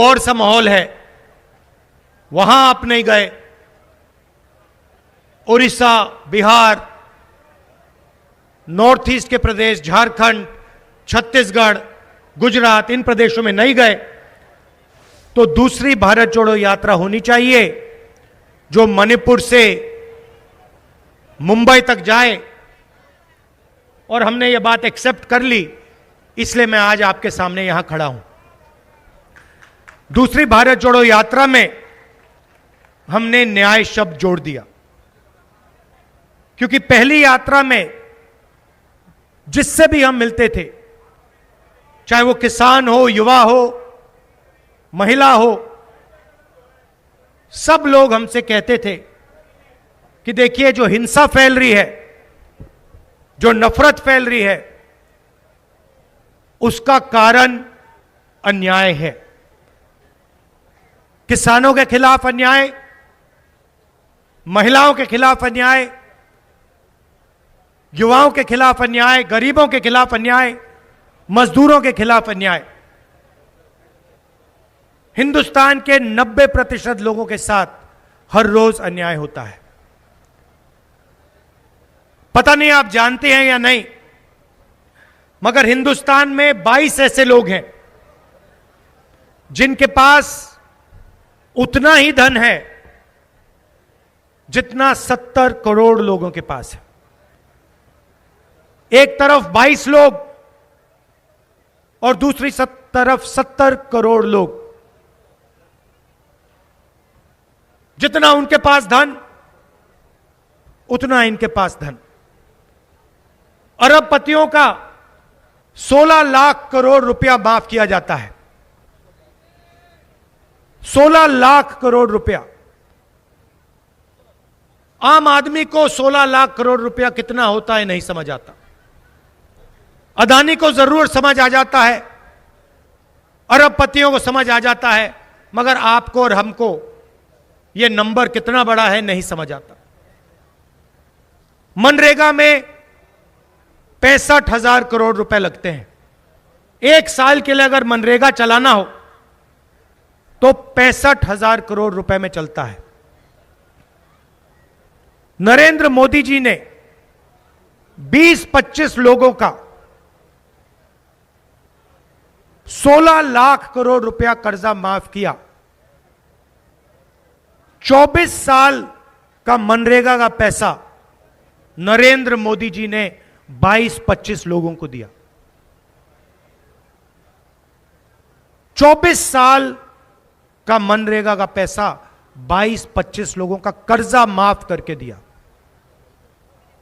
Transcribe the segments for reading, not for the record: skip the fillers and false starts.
और सा माहौल है, वहां आप नहीं गए। उड़ीसा, बिहार, नॉर्थ ईस्ट के प्रदेश, झारखंड, छत्तीसगढ़, गुजरात, इन प्रदेशों में नहीं गए, तो दूसरी भारत जोड़ो यात्रा होनी चाहिए जो मणिपुर से मुंबई तक जाए। और हमने यह बात एक्सेप्ट कर ली, इसलिए मैं आज आपके सामने यहां खड़ा हूं। दूसरी भारत जोड़ो यात्रा में हमने न्याय शब्द जोड़ दिया, क्योंकि पहली यात्रा में जिससे भी हम मिलते थे, चाहे वो किसान हो, युवा हो, महिला हो, सब लोग हमसे कहते थे कि देखिए जो हिंसा फैल रही है, जो नफरत फैल रही है, उसका कारण अन्याय है। किसानों के खिलाफ अन्याय, महिलाओं के खिलाफ अन्याय, युवाओं के खिलाफ अन्याय, गरीबों के खिलाफ अन्याय, मजदूरों के खिलाफ अन्याय। हिंदुस्तान के 90% लोगों के साथ हर रोज अन्याय होता है। पता नहीं आप जानते हैं या नहीं, मगर हिंदुस्तान में 22 ऐसे लोग हैं जिनके पास उतना ही धन है जितना 70 करोड़ लोगों के पास है। एक तरफ 22 लोग और दूसरी तरफ 70 करोड़ लोग। जितना उनके पास धन, उतना इनके पास धन। अरबपतियों का 16 लाख करोड़ रुपया माफ किया जाता है। 16 लाख करोड़ रुपया। आम आदमी को 16 लाख करोड़ रुपया कितना होता है नहीं समझ आता। अदानी को जरूर समझ आ जाता है, अरबपतियों को समझ आ जाता है, मगर आपको और हमको यह नंबर कितना बड़ा है नहीं समझ आता। मनरेगा में 65,000 करोड़ रुपए लगते हैं। एक साल के लिए अगर मनरेगा चलाना हो तो 65,000 करोड़ रुपए में चलता है। नरेंद्र मोदी जी ने 20-25 लोगों का 16 लाख करोड़ रुपया कर्जा माफ किया। 24 साल का मनरेगा का पैसा नरेंद्र मोदी जी ने 22-25 लोगों को दिया। 24 साल का मनरेगा का पैसा 22-25 लोगों का कर्जा माफ करके दिया।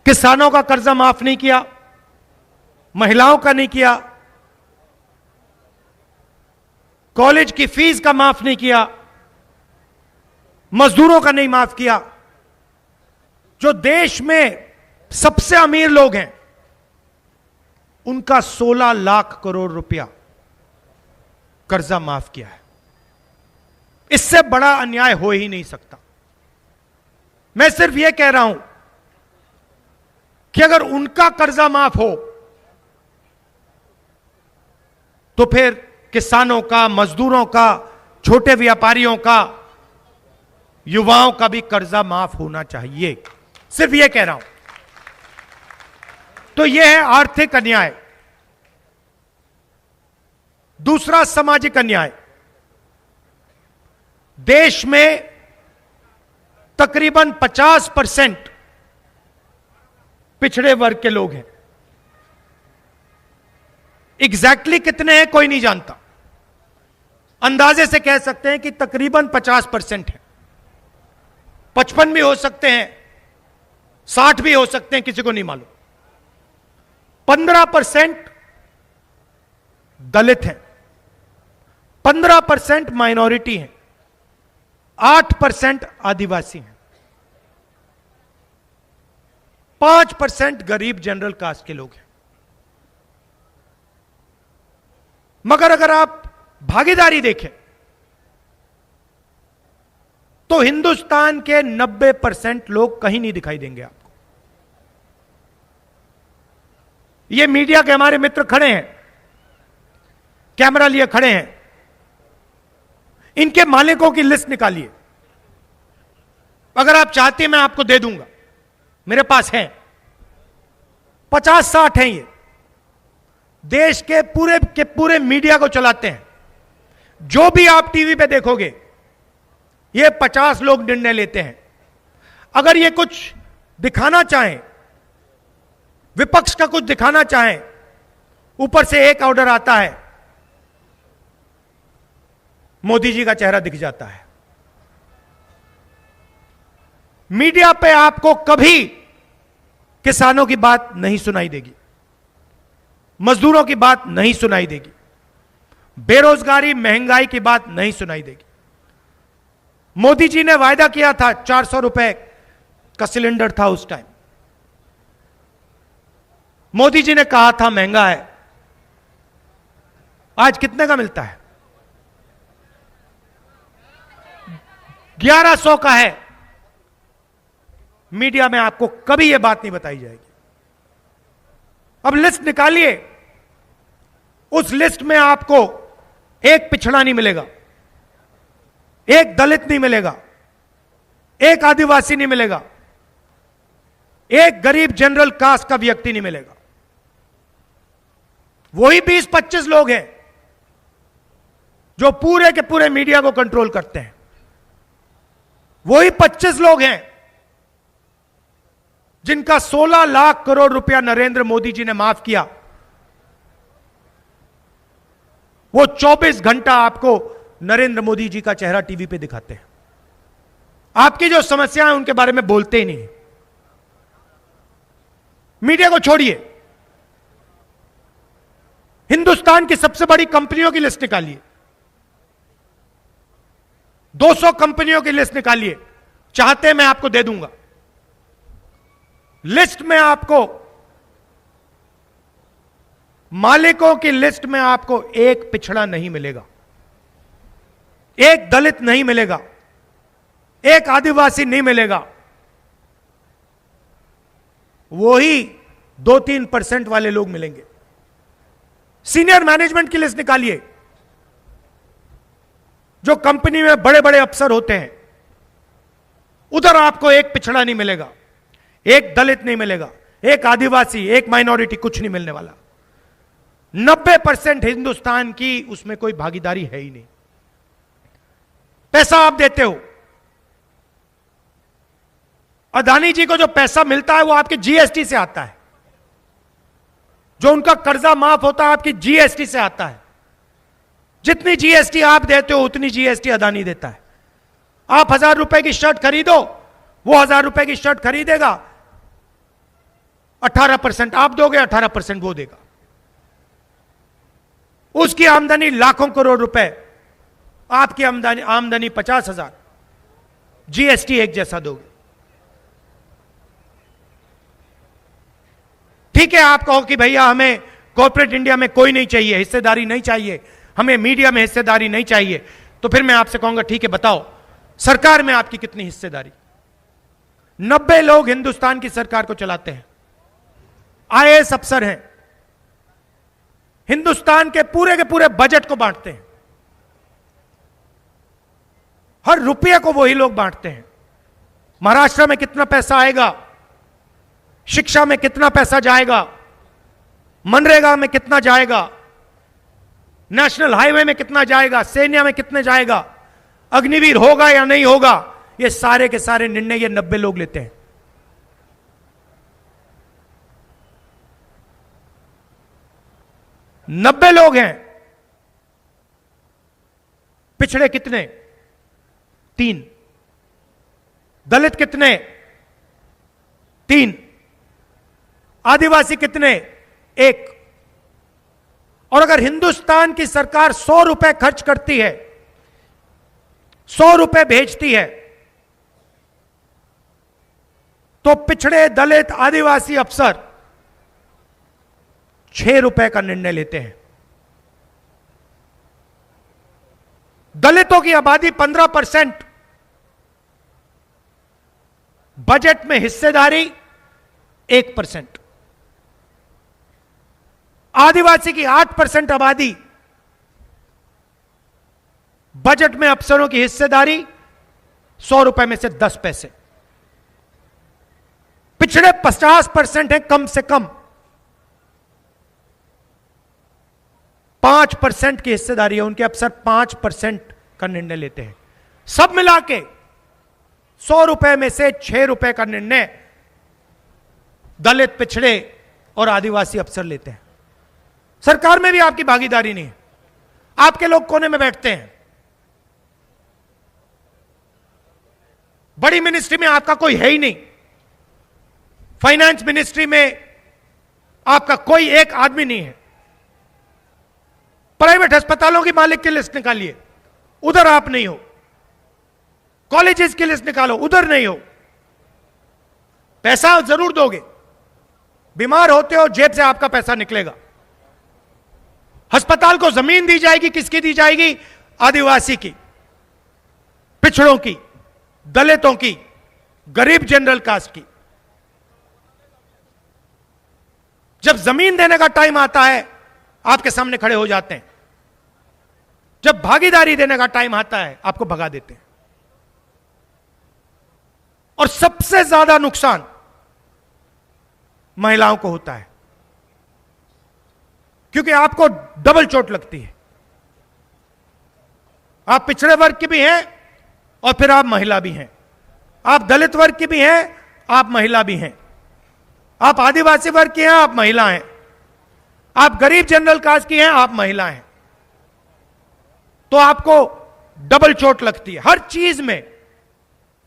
किसानों का कर्जा माफ नहीं किया, महिलाओं का नहीं किया, कॉलेज की फीस का माफ नहीं किया, मजदूरों का नहीं माफ किया। जो देश में सबसे अमीर लोग हैं उनका 16 लाख करोड़ रुपया कर्जा माफ किया है। इससे बड़ा अन्याय हो ही नहीं सकता। मैं सिर्फ यह कह रहा हूं कि अगर उनका कर्जा माफ हो तो फिर किसानों का, मजदूरों का, छोटे व्यापारियों का, युवाओं का भी कर्जा माफ होना चाहिए। सिर्फ यह कह रहा हूं। तो यह है आर्थिक अन्याय। दूसरा, सामाजिक अन्याय। देश में तकरीबन 50% पिछड़े वर्ग के लोग हैं। एग्जैक्टली कितने हैं कोई नहीं जानता, अंदाजे से कह सकते हैं कि तकरीबन 50% है। 55 भी हो सकते हैं, 60 भी हो सकते हैं, किसी को नहीं मालूम। 15% दलित हैं, 15% माइनॉरिटी हैं, 8% आदिवासी हैं, 5% गरीब जनरल कास्ट के लोग हैं। मगर अगर आप भागीदारी देखें तो हिंदुस्तान के 90% लोग कहीं नहीं दिखाई देंगे आपको। ये मीडिया के हमारे मित्र खड़े हैं, कैमरा लिए खड़े हैं, इनके मालिकों की लिस्ट निकालिए। अगर आप चाहते हैं मैं आपको दे दूंगा, मेरे पास है 50-60 हैं। ये देश के पूरे मीडिया को चलाते हैं। जो भी आप टीवी पे देखोगे ये 50 लोग निर्णय लेते हैं। अगर ये कुछ दिखाना चाहें, विपक्ष का कुछ दिखाना चाहें, ऊपर से एक ऑर्डर आता है, मोदी जी का चेहरा दिख जाता है। मीडिया पे आपको कभी किसानों की बात नहीं सुनाई देगी, मजदूरों की बात नहीं सुनाई देगी, बेरोजगारी महंगाई की बात नहीं सुनाई देगी। मोदी जी ने वायदा किया था 400 रुपए का सिलेंडर था उस टाइम। मोदी जी ने कहा था महंगा है, आज कितने का मिलता है? 1100 का है। मीडिया में आपको कभी यह बात नहीं बताई जाएगी। अब लिस्ट निकालिए, उस लिस्ट में आपको एक पिछड़ा नहीं मिलेगा, एक दलित नहीं मिलेगा, एक आदिवासी नहीं मिलेगा, एक गरीब जनरल कास्ट का व्यक्ति नहीं मिलेगा। वही 20-25 लोग हैं जो पूरे के पूरे मीडिया को कंट्रोल करते हैं। वही 25 लोग हैं जिनका 16 लाख करोड़ रुपया नरेंद्र मोदी जी ने माफ किया। वो 24 घंटा आपको नरेंद्र मोदी जी का चेहरा टीवी पे दिखाते हैं। आपकी जो समस्याएं उनके बारे में बोलते ही नहीं। मीडिया को छोड़िए, हिंदुस्तान की सबसे बड़ी कंपनियों की लिस्ट निकालिए, 200 कंपनियों की लिस्ट निकालिए। चाहते मैं आपको दे दूंगा। लिस्ट में आपको, मालिकों की लिस्ट में आपको एक पिछड़ा नहीं मिलेगा, एक दलित नहीं मिलेगा, एक आदिवासी नहीं मिलेगा। वही 2-3% वाले लोग मिलेंगे। सीनियर मैनेजमेंट की लिस्ट निकालिए, जो कंपनी में बड़े बड़े अफसर होते हैं, उधर आपको एक पिछड़ा नहीं मिलेगा, एक दलित नहीं मिलेगा, एक आदिवासी, एक माइनॉरिटी, कुछ नहीं मिलने वाला। 90% हिंदुस्तान की उसमें कोई भागीदारी है ही नहीं। पैसा आप देते हो। अदानी जी को जो पैसा मिलता है वो आपके जीएसटी से आता है। जो उनका कर्जा माफ होता है आपकी जीएसटी से आता है। जितनी जीएसटी आप देते हो उतनी जीएसटी अदानी देता है। आप 1000 रुपए की शर्ट खरीदो, वो 1000 रुपए की शर्ट खरीदेगा, 18% आप दोगे, 18% वो देगा। उसकी आमदनी लाखों करोड़ रुपए, आपकी आमदनी 50,000, जीएसटी एक जैसा दोगे। ठीक है, आप कहो कि भैया हमें कॉर्पोरेट इंडिया में कोई नहीं चाहिए, हिस्सेदारी नहीं चाहिए, हमें मीडिया में हिस्सेदारी नहीं चाहिए, तो फिर मैं आपसे कहूंगा ठीक है, बताओ सरकार में आपकी कितनी हिस्सेदारी? 90 लोग हिंदुस्तान की सरकार को चलाते हैं, आईएएस अफसर हैं, हिंदुस्तान के पूरे बजट को बांटते हैं। हर रुपये को वही लोग बांटते हैं। महाराष्ट्र में कितना पैसा आएगा, शिक्षा में कितना पैसा जाएगा, मनरेगा में कितना जाएगा, नेशनल हाईवे में कितना जाएगा, सैन्य में कितने जाएगा, अग्निवीर होगा या नहीं होगा, ये सारे के सारे निर्णय ये 90 लोग लेते हैं। नब्बे लोग हैं। पिछड़े कितने? 3। दलित कितने? 3। आदिवासी कितने? 1। और अगर हिंदुस्तान की सरकार 100 रुपए खर्च करती है, 100 रुपए भेजती है, तो पिछड़े, दलित, आदिवासी अफसर 6 रुपए का निर्णय लेते हैं। दलितों की आबादी 15%, बजट में हिस्सेदारी 1%। आदिवासी की 8% आबादी, बजट में अफसरों की हिस्सेदारी 100 रुपए में से 10 पैसे। पिछड़े 50% है कम से कम 5% की हिस्सेदारी है, उनके अफसर 5% का निर्णय लेते हैं। सब मिला के 100 रुपए में से 6 रुपए का निर्णय दलित, पिछड़े और आदिवासी अफसर लेते हैं। सरकार में भी आपकी भागीदारी नहीं है, आपके लोग कोने में बैठते हैं। बड़ी मिनिस्ट्री में आपका कोई है ही नहीं, फाइनेंस मिनिस्ट्री में आपका कोई एक आदमी नहीं है। प्राइवेट अस्पतालों की मालिक की लिस्ट निकालिए, उधर आप नहीं हो। कॉलेजेस की लिस्ट निकालो, उधर नहीं हो। पैसा जरूर दोगे, बीमार होते हो जेब से आपका पैसा निकलेगा। अस्पताल को जमीन दी जाएगी, किसकी दी जाएगी? आदिवासी की, पिछड़ों की, दलितों की, गरीब जनरल कास्ट की। जब जमीन देने का टाइम आता है आपके सामने खड़े हो जाते हैं, जब भागीदारी देने का टाइम आता है आपको भगा देते हैं। और सबसे ज्यादा नुकसान महिलाओं को होता है, क्योंकि आपको डबल चोट लगती है। आप पिछड़े वर्ग के भी हैं और फिर आप महिला भी हैं, आप दलित वर्ग के भी हैं, आप महिला भी हैं, आप आदिवासी वर्ग के हैं, आप महिला हैं, आप गरीब जनरल कास्ट की हैं, आप महिला हैं। तो आपको डबल चोट लगती है, हर चीज में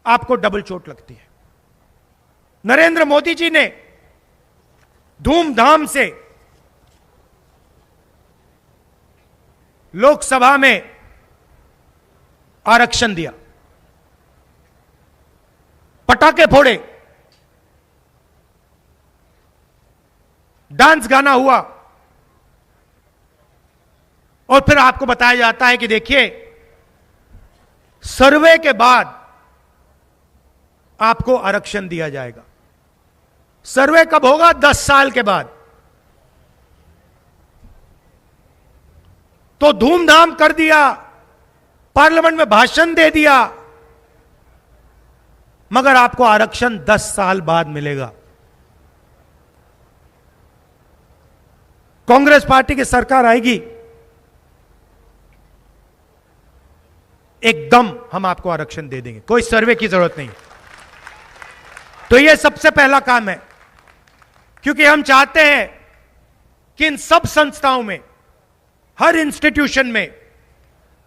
आपको डबल चोट लगती है। नरेंद्र मोदी जी ने धूमधाम से लोकसभा में आरक्षण दिया, पटाखे फोड़े, डांस गाना हुआ, और फिर आपको बताया जाता है कि देखिए सर्वे के बाद आपको आरक्षण दिया जाएगा। सर्वे कब होगा? 10 साल के बाद। तो धूमधाम कर दिया, पार्लियामेंट में भाषण दे दिया, मगर आपको आरक्षण 10 साल बाद मिलेगा। कांग्रेस पार्टी की सरकार आएगी, एकदम हम आपको आरक्षण दे देंगे, कोई सर्वे की जरूरत नहीं। तो यह सबसे पहला काम है, क्योंकि हम चाहते हैं कि इन सब संस्थाओं में, हर इंस्टीट्यूशन में,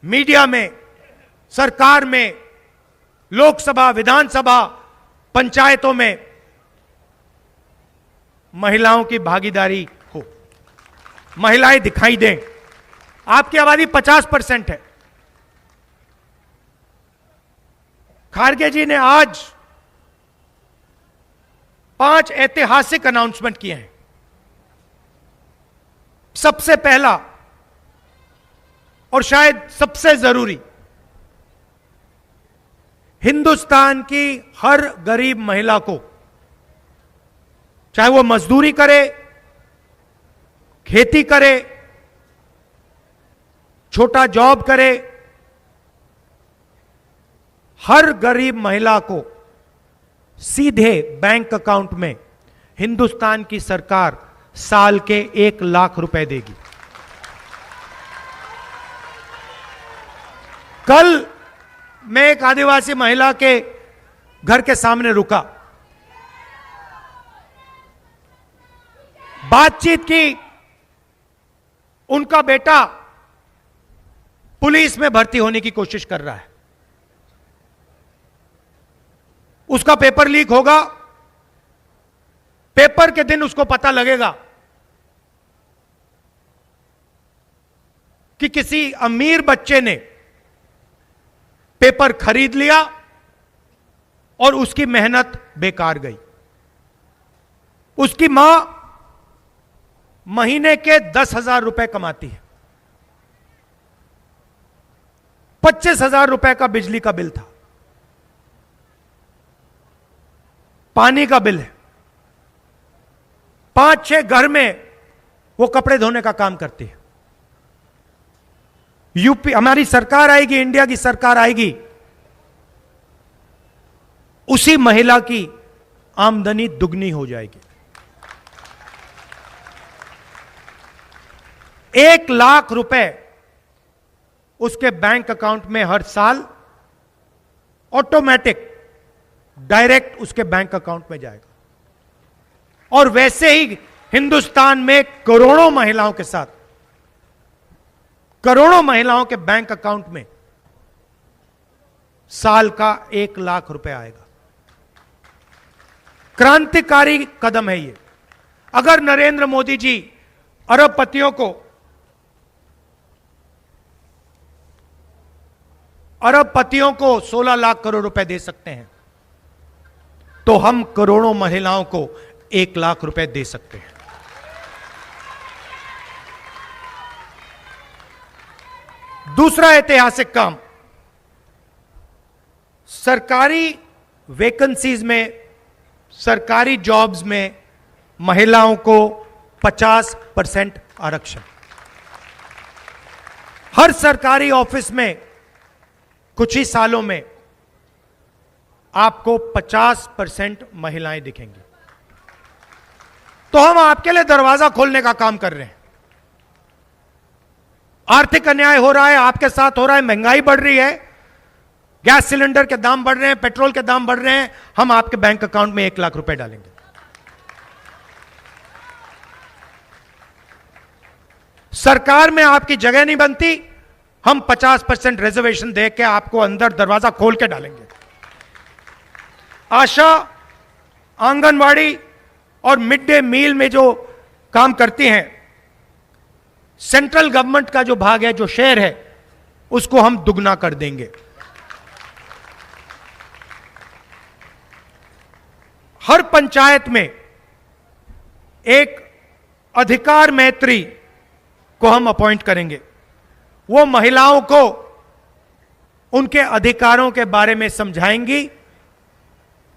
मीडिया में, सरकार में, लोकसभा, विधानसभा, पंचायतों में महिलाओं की भागीदारी हो, महिलाएं दिखाई दें। आपकी आबादी 50% है। खारगे जी ने आज 5 ऐतिहासिक अनाउंसमेंट किए हैं। सबसे पहला और शायद सबसे जरूरी, हिंदुस्तान की हर गरीब महिला को, चाहे वो मजदूरी करे, खेती करे, छोटा जॉब करे, हर गरीब महिला को सीधे बैंक अकाउंट में हिंदुस्तान की सरकार साल के 1 लाख रुपए देगी। कल मैं एक आदिवासी महिला के घर के सामने रुका, बातचीत की। उनका बेटा पुलिस में भर्ती होने की कोशिश कर रहा है, उसका पेपर लीक होगा, पेपर के दिन उसको पता लगेगा कि किसी अमीर बच्चे ने पेपर खरीद लिया और उसकी मेहनत बेकार गई। उसकी मां महीने के 10,000 रुपए कमाती है, 25,000 रुपए का बिजली का बिल था, पानी का बिल है, 5-6 घर में वो कपड़े धोने का काम करती है। यूपी हमारी सरकार आएगी, इंडिया की सरकार आएगी, उसी महिला की आमदनी दुगनी हो जाएगी। 1 लाख रुपए उसके बैंक अकाउंट में हर साल ऑटोमेटिक डायरेक्ट उसके बैंक अकाउंट में जाएगा। और वैसे ही हिंदुस्तान में करोड़ों महिलाओं के साथ, करोड़ों महिलाओं के बैंक अकाउंट में साल का 1 लाख रुपए आएगा। क्रांतिकारी कदम है ये। अगर नरेंद्र मोदी जी अरबपतियों को 16 लाख करोड़ रुपए दे सकते हैं, तो हम करोड़ों महिलाओं को 1 लाख रुपए दे सकते हैं। दूसरा ऐतिहासिक काम, सरकारी वैकेंसीज में, सरकारी जॉब्स में महिलाओं को 50% आरक्षण। हर सरकारी ऑफिस में कुछ ही सालों में आपको 50% महिलाएं दिखेंगी। तो हम आपके लिए दरवाजा खोलने का काम कर रहे हैं। आर्थिक अन्याय हो रहा है, आपके साथ हो रहा है, महंगाई बढ़ रही है, गैस सिलेंडर के दाम बढ़ रहे हैं, पेट्रोल के दाम बढ़ रहे हैं, हम आपके बैंक अकाउंट में 1 लाख रुपए डालेंगे। सरकार में आपकी जगह नहीं बनती, हम 50% रिजर्वेशन दे के आपको अंदर दरवाजा खोल के डालेंगे। आशा, आंगनवाड़ी और मिड डे मील में जो काम करती हैं, सेंट्रल गवर्नमेंट का जो भाग है, जो शेयर है, उसको हम दुगना कर देंगे। हर पंचायत में एक अधिकार मैत्री को हम अपॉइंट करेंगे। वो महिलाओं को उनके अधिकारों के बारे में समझाएंगी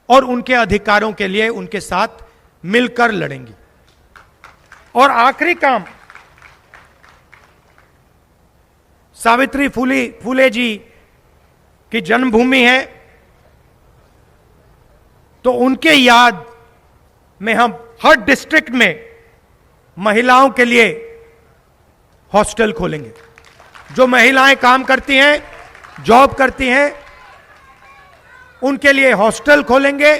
और उनके अधिकारों के लिए उनके साथ मिलकर लड़ेंगी। और आखिरी काम, सावित्री फूले जी की जन्मभूमि है, तो उनके याद में हम हर डिस्ट्रिक्ट में महिलाओं के लिए हॉस्टल खोलेंगे। जो महिलाएं काम करती हैं, जॉब करती हैं, उनके लिए हॉस्टल खोलेंगे।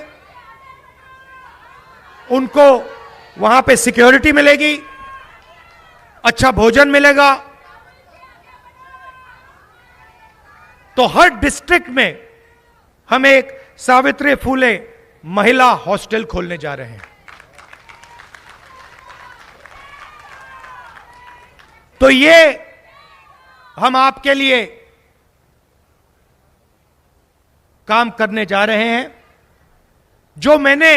उनको वहां पे सिक्योरिटी मिलेगी, अच्छा भोजन मिलेगा। तो हर डिस्ट्रिक्ट में हम एक सावित्री फूले महिला हॉस्टल खोलने जा रहे हैं। तो ये हम आपके लिए काम करने जा रहे हैं। जो मैंने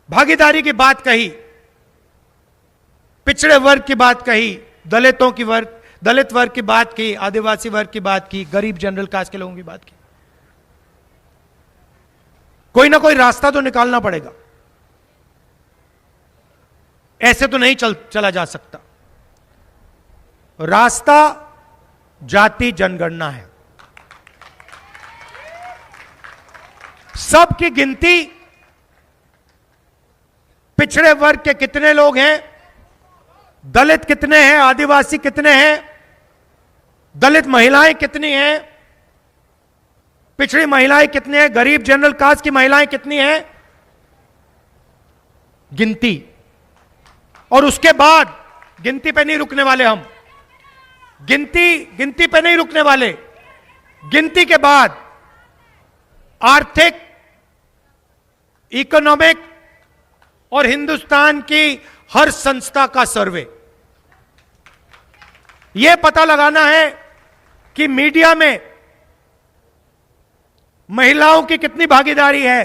भागीदारी की बात कही, पिछड़े वर्ग की बात कही, दलित वर्ग की बात की, आदिवासी वर्ग की बात की, गरीब जनरल कास्ट के लोगों की बात की, कोई ना कोई रास्ता तो निकालना पड़ेगा। ऐसे तो नहीं चला जा सकता। रास्ता जाति जनगणना है। सबकी गिनती, पिछड़े वर्ग के कितने लोग हैं, दलित कितने हैं, आदिवासी कितने हैं, दलित महिलाएं कितनी हैं, पिछड़ी महिलाएं कितनी हैं, गरीब जनरल कास्ट की महिलाएं कितनी हैं, गिनती। और उसके बाद गिनती पे नहीं रुकने वाले हम, गिनती पे नहीं रुकने वाले। गिनती के बाद आर्थिक, इकोनॉमिक और हिंदुस्तान की हर संस्था का सर्वे। यह पता लगाना है कि मीडिया में महिलाओं की कितनी भागीदारी है,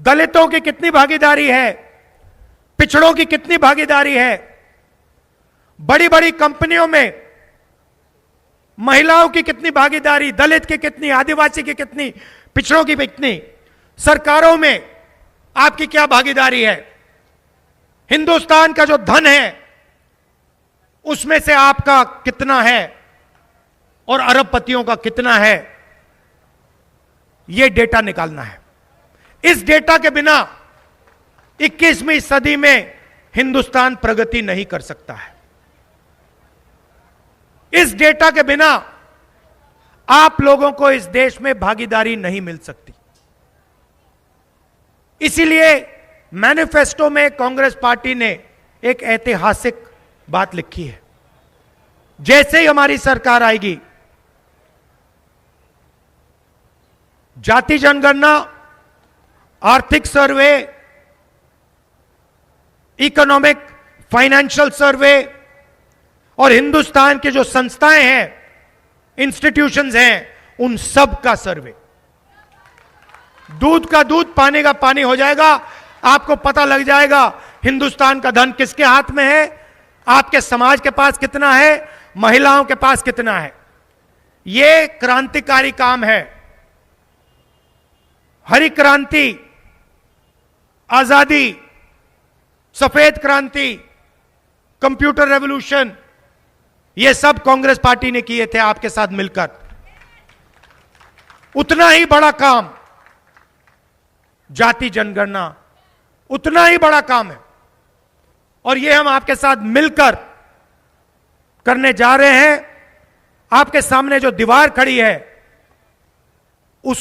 दलितों की कितनी भागीदारी है, पिछड़ों की कितनी भागीदारी है। बड़ी बड़ी कंपनियों में महिलाओं की कितनी भागीदारी, दलित की कितनी, आदिवासी की कितनी, पिछड़ों की कितनी, सरकारों में आपकी क्या भागीदारी है। हिंदुस्तान का जो धन है उसमें से आपका कितना है और अरबपतियों का कितना है, यह डेटा निकालना है। इस डेटा के बिना 21वीं सदी में हिंदुस्तान प्रगति नहीं कर सकता है। इस डेटा के बिना आप लोगों को इस देश में भागीदारी नहीं मिल सकती। इसीलिए मैनिफेस्टो में कांग्रेस पार्टी ने एक ऐतिहासिक बात लिखी है। जैसे ही हमारी सरकार आएगी, जाति जनगणना, आर्थिक सर्वे, इकोनॉमिक फाइनेंशियल सर्वे और हिंदुस्तान के जो संस्थाएं हैं, इंस्टीट्यूशंस हैं, उन सब का सर्वे, दूध का दूध पानी का पानी हो जाएगा। आपको पता लग जाएगा हिंदुस्तान का धन किसके हाथ में है, आपके समाज के पास कितना है, महिलाओं के पास कितना है। यह क्रांतिकारी काम है। हरी क्रांति, आजादी, सफेद क्रांति, कंप्यूटर रेवोल्यूशन, ये सब कांग्रेस पार्टी ने किए थे आपके साथ मिलकर। उतना ही बड़ा काम जाति जनगणना, उतना ही बड़ा काम है, और ये हम आपके साथ मिलकर करने जा रहे हैं। आपके सामने जो दीवार खड़ी है,